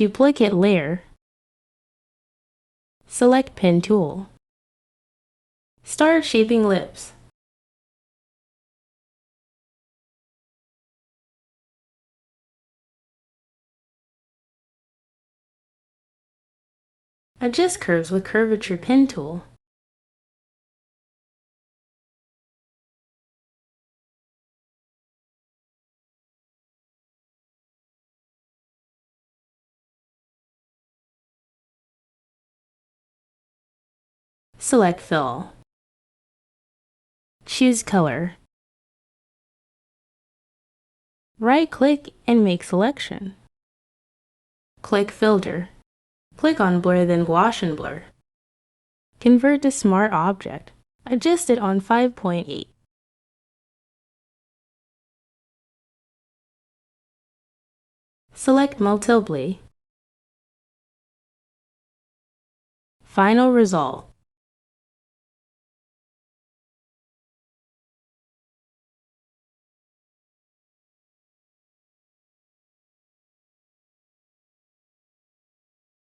Duplicate layer. Select Pen tool. Start shaping lips. Adjust curves with Curvature Pen tool. Select Fill. Choose Color. Right-click and make selection. Click Filter. Click on Blur, then Wash and Blur. Convert to Smart Object. Adjust it on 5.8. Select Multiply. Final result.